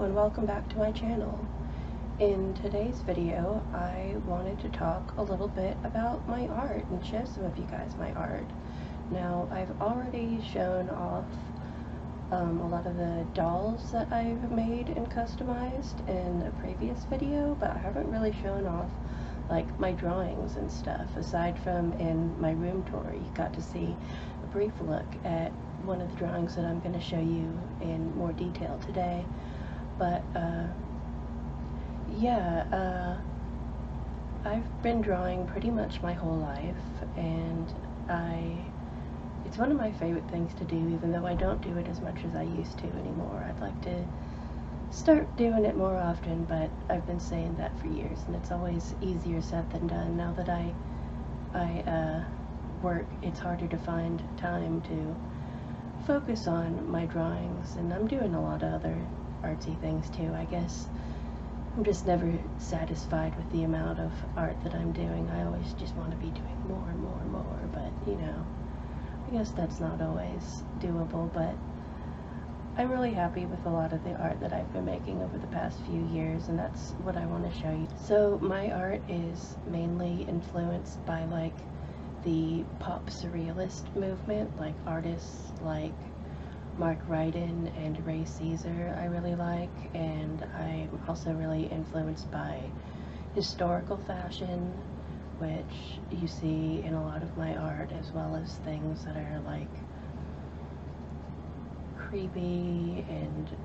and welcome back to my channel. In today's video, I wanted to talk a little bit about my art and show some of you guys my art. Now, I've already shown off a lot of the dolls that I've made and customized in a previous video, but I haven't really shown off like my drawings and stuff. Aside from in my room tour, you got to see a brief look at one of the drawings that I'm going to show you in more detail today. But I've been drawing pretty much my whole life, and it's one of my favorite things to do, even though I don't do it as much as I used to anymore. I'd like to start doing it more often, but I've been saying that for years, and it's always easier said than done. Now that I work, it's harder to find time to focus on my drawings, and I'm doing a lot of other artsy things too. I guess I'm just never satisfied with the amount of art that I'm doing. I always just want to be doing more and more and more, but you know, I guess that's not always doable. But I'm really happy with a lot of the art that I've been making over the past few years, and that's what I want to show you. So my art is mainly influenced by like the pop surrealist movement, like artists like Mark Ryden and Ray Caesar I really like, and I'm also really influenced by historical fashion, which you see in a lot of my art, as well as things that are like creepy and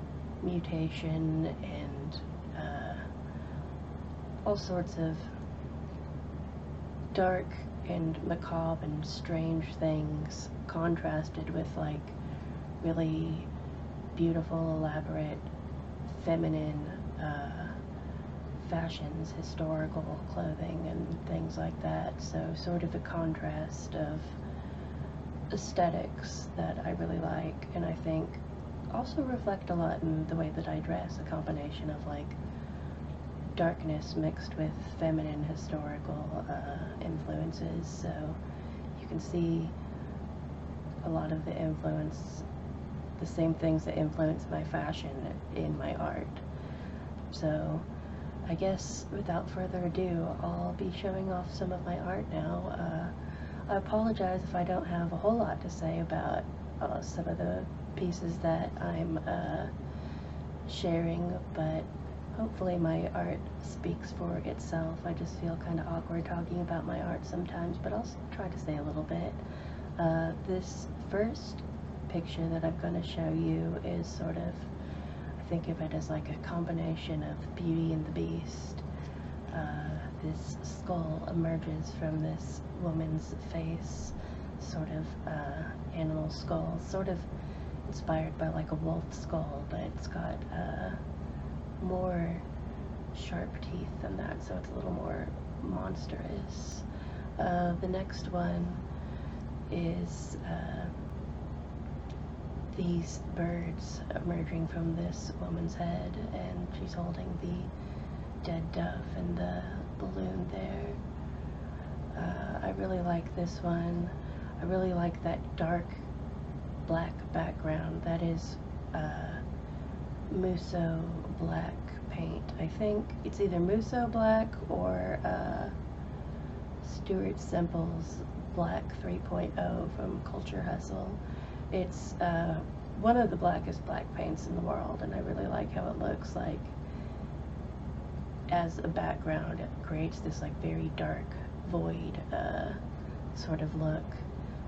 mutation and all sorts of dark and macabre and strange things contrasted with like really beautiful, elaborate, feminine fashions, historical clothing and things like that. So sort of a contrast of aesthetics that I really like, and I think also reflect a lot in the way that I dress, a combination of like darkness mixed with feminine historical influences. So you can see a lot of the influence, the same things that influence my fashion in my art. So I guess without further ado, I'll be showing off some of my art now. I apologize if I don't have a whole lot to say about some of the pieces that I'm sharing, but hopefully my art speaks for itself. I just feel kind of awkward talking about my art sometimes, but I'll try to say a little bit. This first picture that I'm going to show you is sort of, I think of it as like a combination of Beauty and the Beast. This skull emerges from this woman's face, sort of animal skull, sort of inspired by like a wolf skull, but it's got more sharp teeth than that, so it's a little more monstrous. The next one is these birds emerging from this woman's head, and she's holding the dead dove and the balloon there. I really like this one. I really like that dark black background. That is Musso black paint. I think it's either Musso black or Stuart Simple's Black 3.0 from Culture Hustle. It's one of the blackest black paints in the world, and I really like how it looks like as a background. It creates this like very dark void sort of look.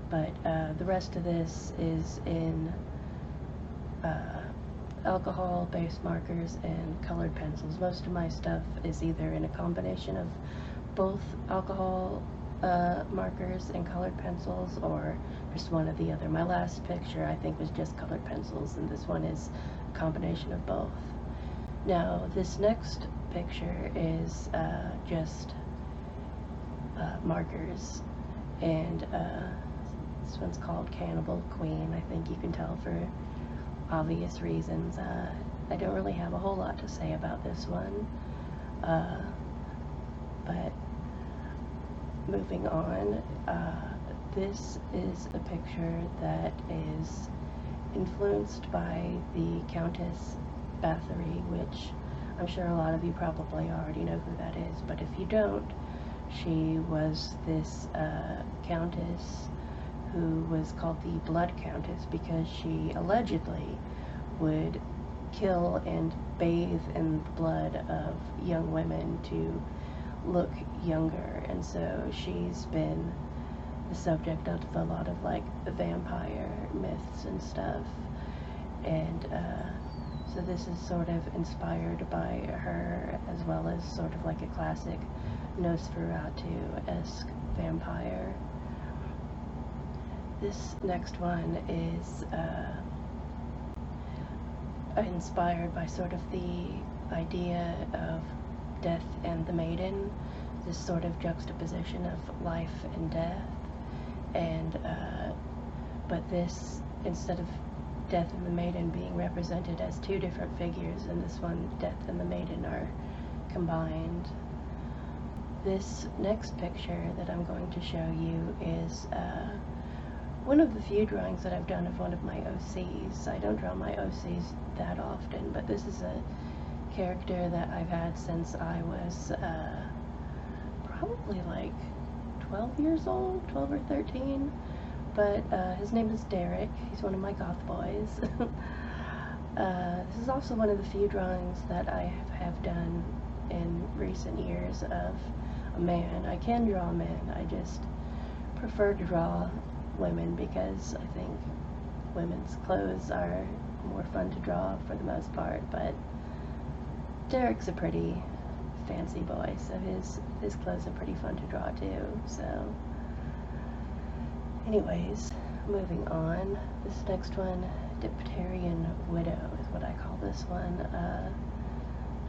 But the rest of this is in alcohol-based markers and colored pencils. Most of my stuff is either in a combination of both alcohol markers and colored pencils, or just one or the other. My last picture I think was just colored pencils, and this one is a combination of both. Now this next picture is just markers, and this one's called Cannibal Queen. I think you can tell for obvious reasons. I don't really have a whole lot to say about this one, but moving on, this is a picture that is influenced by the Countess Bathory, which I'm sure a lot of you probably already know who that is, but if you don't, she was this countess who was called the Blood Countess because she allegedly would kill and bathe in the blood of young women to look younger, and so she's been the subject of a lot of like vampire myths and stuff, and so this is sort of inspired by her, as well as sort of like a classic Nosferatu-esque vampire. This next one is inspired by sort of the idea of death and the maiden, this sort of juxtaposition of life and death, and but this, instead of death and the maiden being represented as two different figures, in this one death and the maiden are combined. This next picture that I'm going to show you is one of the few drawings that I've done of one of my OCs. I don't draw my OCs that often, but this is a character that I've had since I was probably like 12 years old, 12 or 13, but his name is Derek. He's one of my goth boys. This is also one of the few drawings that I have done in recent years of a man. I can draw men, I just prefer to draw women because I think women's clothes are more fun to draw for the most part, but Derek's a pretty fancy boy, so his clothes are pretty fun to draw too. So anyways, moving on. This next one, Dipterian Widow is what I call this one.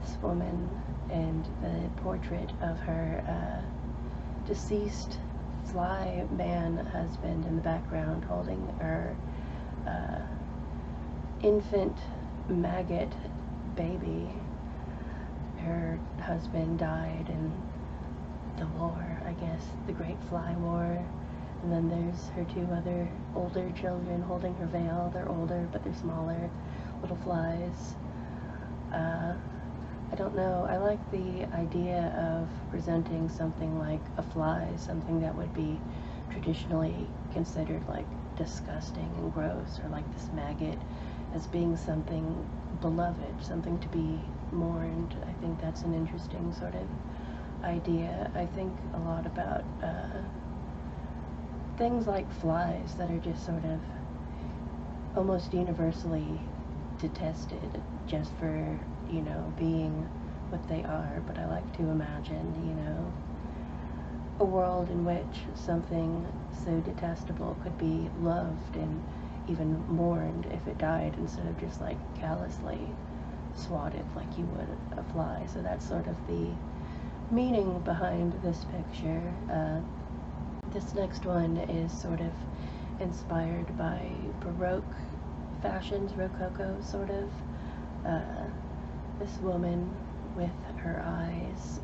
This woman and the portrait of her deceased fly man husband in the background holding her infant maggot baby. Her husband died in the war, I guess, the Great Fly War, and then there's her two other older children holding her veil. They're older, but they're smaller, little flies. I don't know, I like the idea of presenting something like a fly, something that would be traditionally considered like disgusting and gross, or like this maggot, as being something beloved, something to be mourned. I think that's an interesting sort of idea. I think a lot about things like flies that are just sort of almost universally detested just for, you know, being what they are, but I like to imagine, you know, a world in which something so detestable could be loved and even mourned if it died, instead of just like callously swatted like you would a fly. So that's sort of the meaning behind this picture. This next one is sort of inspired by Baroque fashions, Rococo sort of. This woman with her eyes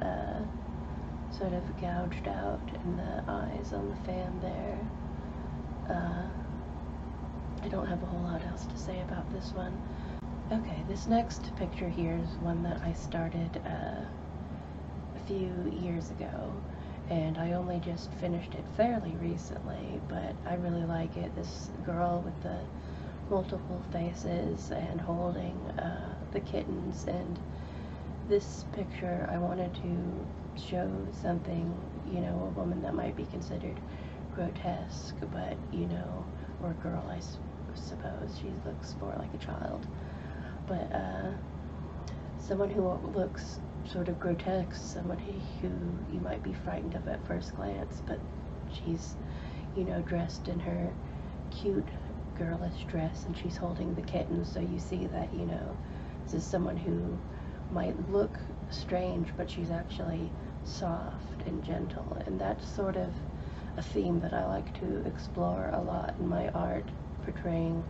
sort of gouged out, and the eyes on the fan there. I don't have a whole lot else to say about this one. Okay, this next picture here is one that I started a few years ago, and I only just finished it fairly recently, but I really like it. This girl with the multiple faces and holding the kittens, and this picture I wanted to show something, you know, a woman that might be considered grotesque, but, you know, or girl, I suppose. She looks more like a child. But someone who looks sort of grotesque, somebody who you might be frightened of at first glance, but she's, you know, dressed in her cute girlish dress, and she's holding the kitten, so you see that, you know, this is someone who might look strange, but she's actually soft and gentle, and that's sort of a theme that I like to explore a lot in my art, portraying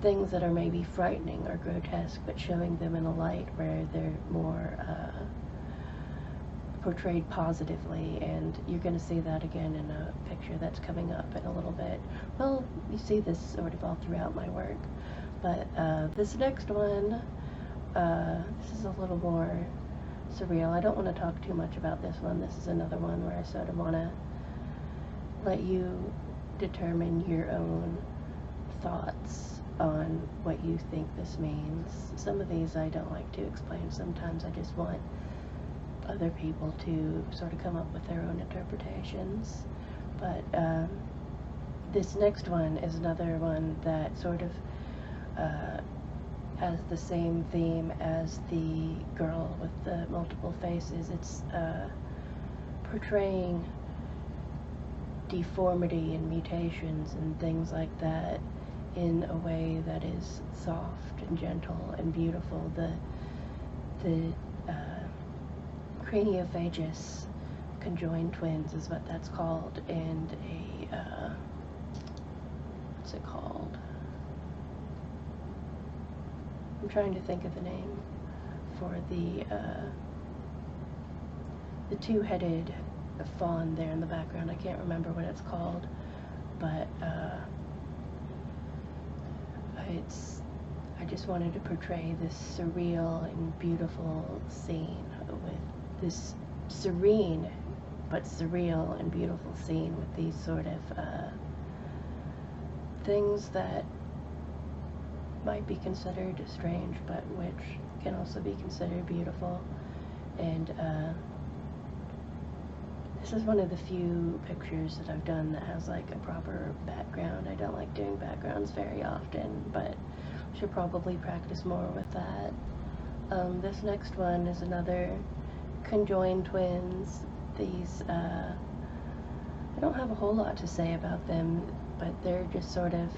things that are maybe frightening or grotesque, but showing them in a light where they're more portrayed positively, and you're going to see that again in a picture that's coming up in a little bit. Well, you see this sort of all throughout my work, But this next one, this is a little more surreal. I don't want to talk too much about this one. This is another one where I sort of want to let you determine your own thoughts on what you think this means. Some of these I don't like to explain. Sometimes I just want other people to sort of come up with their own interpretations. But this next one is another one that sort of has the same theme as the girl with the multiple faces. It's portraying deformity and mutations and things like that in a way that is soft and gentle and beautiful. The craniophagous conjoined twins is what that's called, and a what's it called? I'm trying to think of the name for the two-headed fawn there in the background. I can't remember what it's called, but I just wanted to portray this surreal and beautiful scene with this serene but surreal and beautiful scene with these sort of things that might be considered strange, but which can also be considered beautiful. And this is one of the few pictures that I've done that has like a proper background. I don't like doing backgrounds very often, but should probably practice more with that. This next one is another conjoined twins. These, I don't have a whole lot to say about them, but they're just sort of,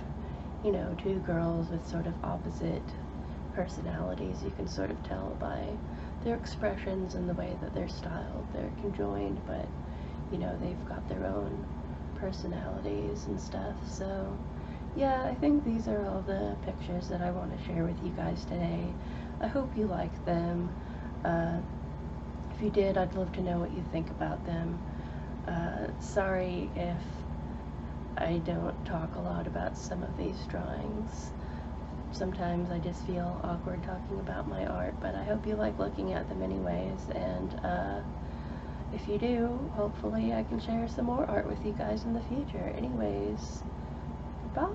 you know, two girls with sort of opposite personalities. You can sort of tell by their expressions and the way that they're styled. They're conjoined, but, you know, they've got their own personalities and stuff. So, yeah, I think these are all the pictures that I want to share with you guys today. I hope you liked them. If you did, I'd love to know what you think about them. Sorry if I don't talk a lot about some of these drawings. Sometimes I just feel awkward talking about my art, but I hope you like looking at them anyways, and if you do, hopefully I can share some more art with you guys in the future. Anyways, bye!